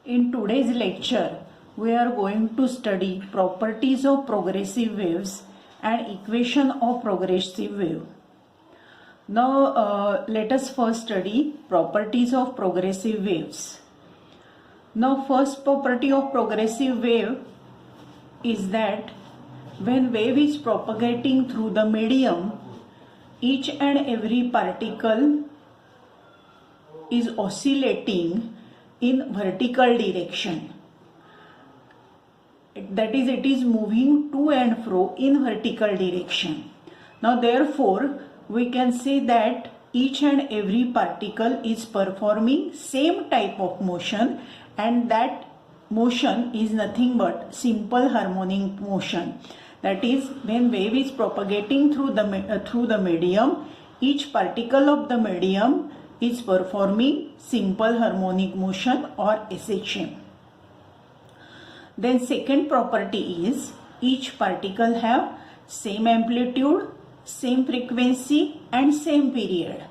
In today's lecture, we are going to study properties of progressive waves and equation of progressive wave. Now, let us first study properties of progressive waves. Now, first property of progressive wave is that when wave is propagating through the medium, each and every particle is oscillating in vertical direction. That is, it is moving to and fro in vertical direction. Now, therefore, we can say that each and every particle is performing same type of motion, and that motion is nothing but simple harmonic motion. That is, when wave is propagating through the medium, each particle of the medium is performing simple harmonic motion or SHM. Then second property is each particle have same amplitude, same frequency and same period.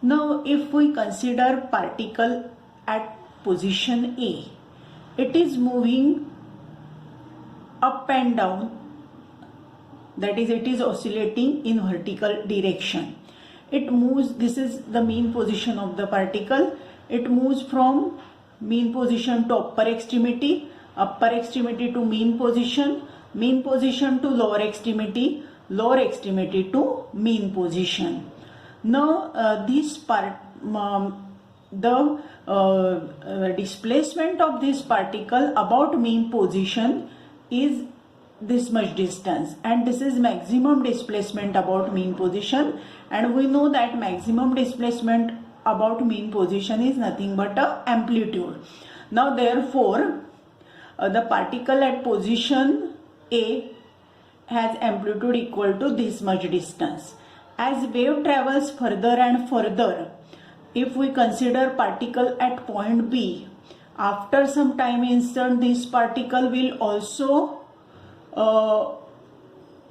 Now if we consider particle at position A, it is moving up and down, that is, it is oscillating in vertical direction. It moves, this is the mean position of the particle. It moves from mean position to upper extremity to mean position to lower extremity to mean position. Now this part, the displacement of this particle about mean position is this much distance, and this is maximum displacement about mean position, and we know that maximum displacement about mean position is nothing but a amplitude. Now therefore the particle at position A has amplitude equal to this much distance. As wave travels further and further, if we consider particle at point B, after some time instant this particle will also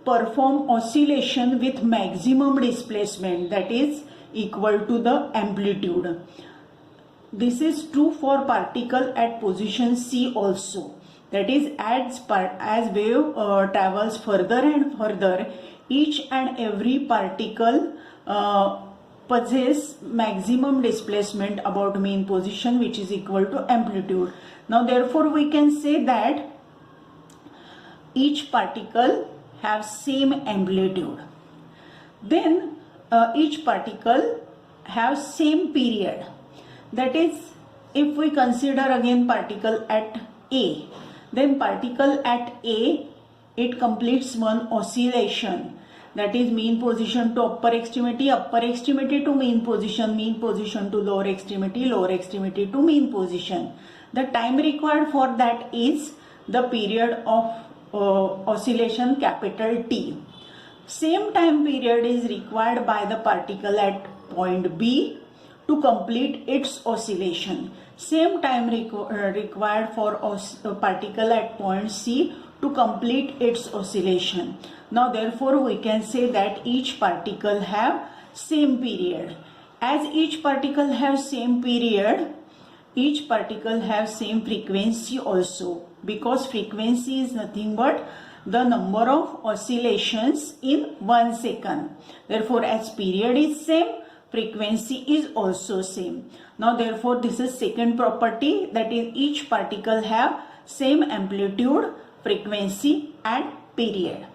perform oscillation with maximum displacement, that is equal to the amplitude. This is true for particle at position C also. That is, as wave travels further and further, each and every particle possess maximum displacement about mean position, which is equal to amplitude. Now therefore we can say that each particle have same amplitude. Then each particle have same period. That is, if we consider again particle at A, then particle at A, it completes one oscillation, that is mean position to upper extremity to mean position to lower extremity to mean position. The time required for that is the period of oscillation capital T. Same time period is required by the particle at point B to complete its oscillation. Same time required for particle at point C to complete its oscillation. Now therefore we can say that each particle have same period. As each particle have same period, each particle have same frequency also, because frequency is nothing but the number of oscillations in 1 second. Therefore, as period is same, frequency is also same. Now therefore this is second property, that is each particle have same amplitude, frequency and period.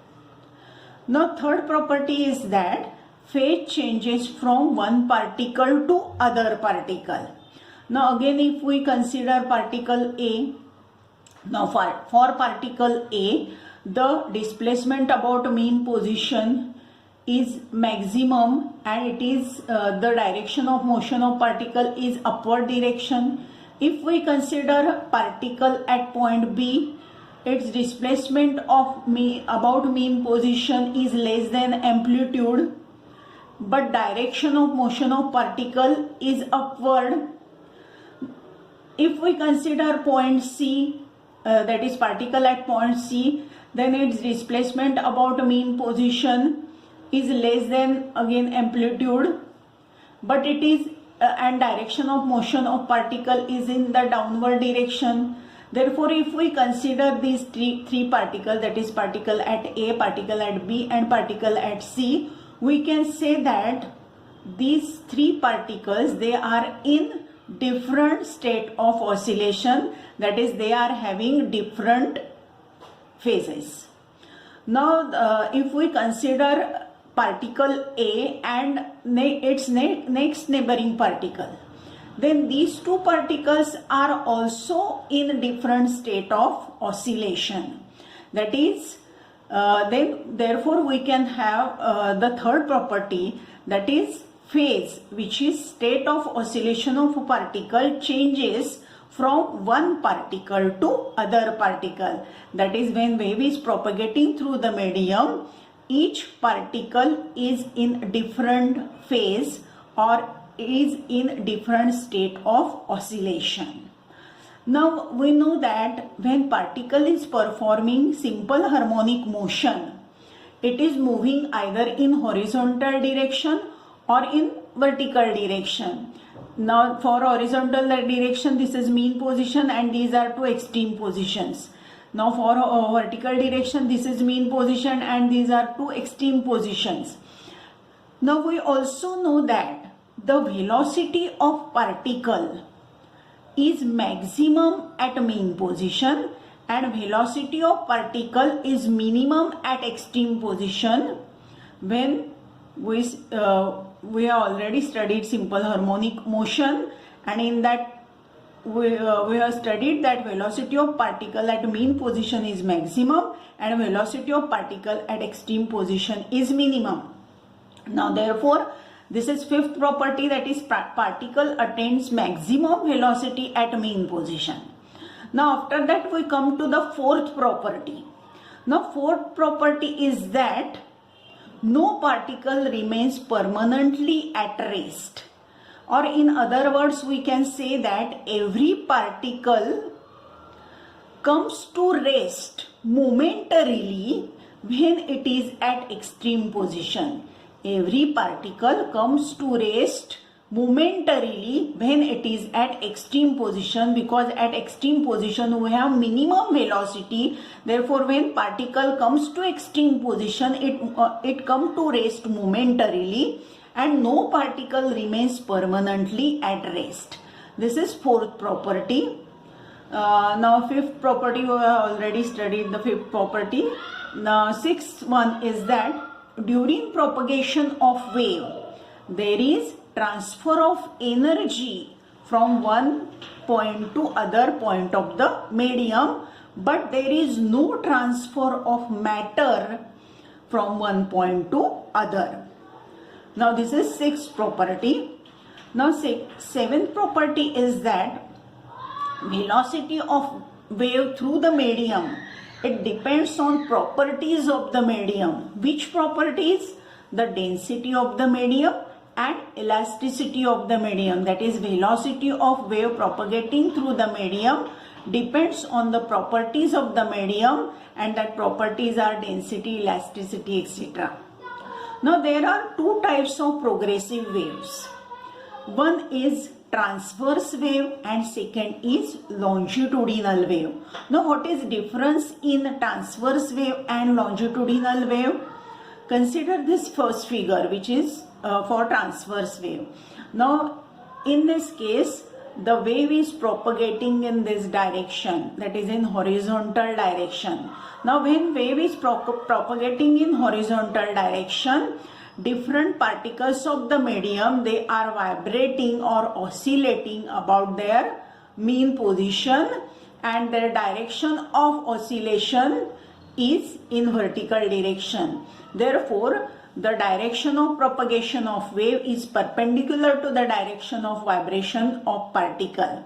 Now third property is that phase changes from one particle to other particle. Now again, if we consider particle A, now for particle A, the displacement about mean position is maximum, and it is the direction of motion of particle is upward direction. If we consider particle at point B, its displacement of about mean position is less than amplitude, but direction of motion of particle is upward. If we consider point C, that is particle at point C, then its displacement about mean position is less than again amplitude, but it is and direction of motion of particle is in the downward direction. Therefore, if we consider these three particles, that is particle at A, particle at B and particle at C, we can say that these three particles, they are in different state of oscillation, that is they are having different phases. Now if we consider particle A and its next neighboring particle, then these two particles are also in different state of oscillation. That is, then therefore we can have the third property, that is phase, which is state of oscillation of a particle changes from one particle to other particle. That is, when wave is propagating through the medium, each particle is in different phase or is in different state of oscillation. Now we know that when particle is performing simple harmonic motion, it is moving either in horizontal direction or in vertical direction. Now for horizontal direction, this is mean position and these are two extreme positions. Now for vertical direction, this is mean position and these are two extreme positions. Now we also know that the velocity of particle is maximum at mean position and velocity of particle is minimum at extreme position when we have already studied simple harmonic motion, and in that we have studied that velocity of particle at mean position is maximum and velocity of particle at extreme position is minimum. Now therefore, this is fifth property, that is particle attains maximum velocity at mean position. Now after that we come to the fourth property. Now fourth property is that no particle remains permanently at rest, or in other words we can say that every particle comes to rest momentarily when it is at extreme position. Every particle comes to rest momentarily when it is at extreme position, because at extreme position we have minimum velocity. Therefore when particle comes to extreme position, it comes to rest momentarily and no particle remains permanently at rest. This is fourth property. Now fifth property, we have already studied the fifth property. Now sixth one is that during propagation of wave, there is transfer of energy from one point to other point of the medium, but there is no transfer of matter from one point to other. Now this is sixth property. Now seventh property is that velocity of wave through the medium, it depends on properties of the medium. Which properties? The density of the medium and elasticity of the medium, that is velocity of wave propagating through the medium depends on the properties of the medium, and that properties are density, elasticity, etc. Now there are two types of progressive waves. One is transverse wave and second is longitudinal wave. Now what is difference in transverse wave and longitudinal wave? Consider this first figure, which is for transverse wave. Now in this case, the wave is propagating in this direction, that is in horizontal direction. Now when wave is propagating in horizontal direction, different particles of the medium, they are vibrating or oscillating about their mean position, and their direction of oscillation is in vertical direction. Therefore, the direction of propagation of wave is perpendicular to the direction of vibration of particle.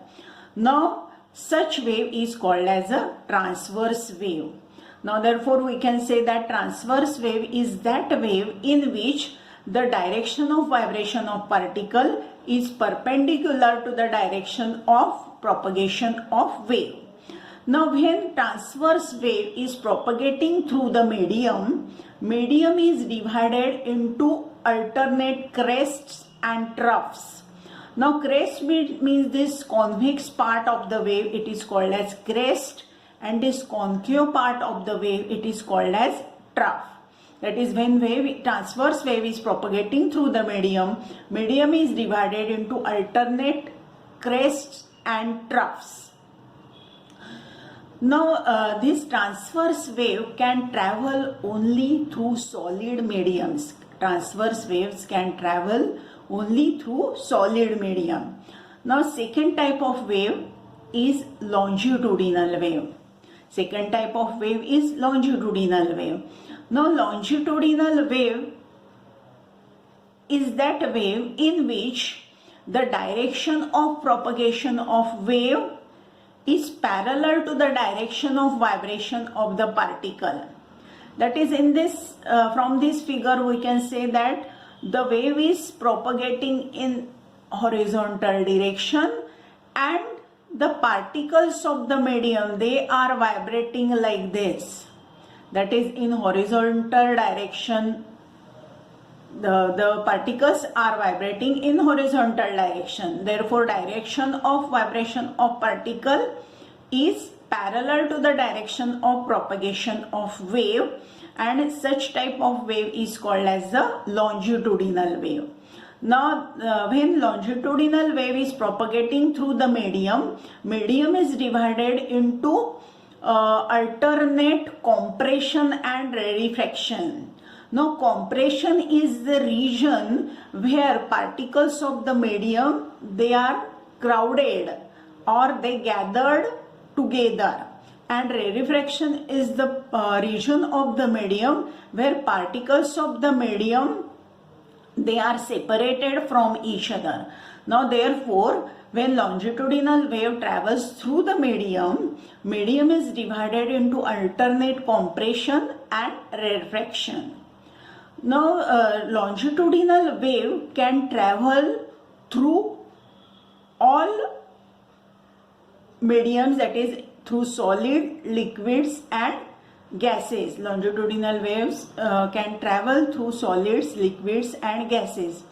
Now, such wave is called as a transverse wave. Now, therefore, we can say that transverse wave is that wave in which the direction of vibration of particle is perpendicular to the direction of propagation of wave. Now, when transverse wave is propagating through the medium is divided into alternate crests and troughs. Now crest means this convex part of the wave, it is called as crest, and this concave part of the wave, it is called as trough. That is, when transverse wave is propagating through the medium is divided into alternate crests and troughs. Now this transverse wave can travel only through solid mediums. Transverse waves can travel only through solid medium. Now second type of wave is longitudinal wave. Second type of wave is longitudinal wave. Now longitudinal wave is that wave in which the direction of propagation of wave is parallel to the direction of vibration of the particle. That is, in this from this figure we can say that the wave is propagating in horizontal direction and the particles of the medium, they are vibrating like this. That is, in horizontal direction, the particles are vibrating in horizontal direction. Therefore, direction of vibration of particle is parallel to the direction of propagation of wave, and such type of wave is called as the longitudinal wave. Now when longitudinal wave is propagating through the medium is divided into alternate compression and rarefaction. Now compression is the region where particles of the medium, they are crowded or they gathered together, and rarefaction is the region of the medium where particles of the medium, they are separated from each other. Now therefore, when longitudinal wave travels through the medium is divided into alternate compression and rarefaction. Now longitudinal wave can travel through all mediums, that is through solid, liquids and gases. Longitudinal waves can travel through solids, liquids and gases.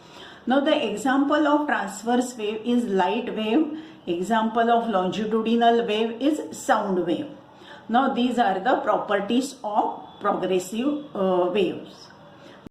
Now the example of transverse wave is light wave. Example of longitudinal wave is sound wave. Now these are the properties of progressive waves.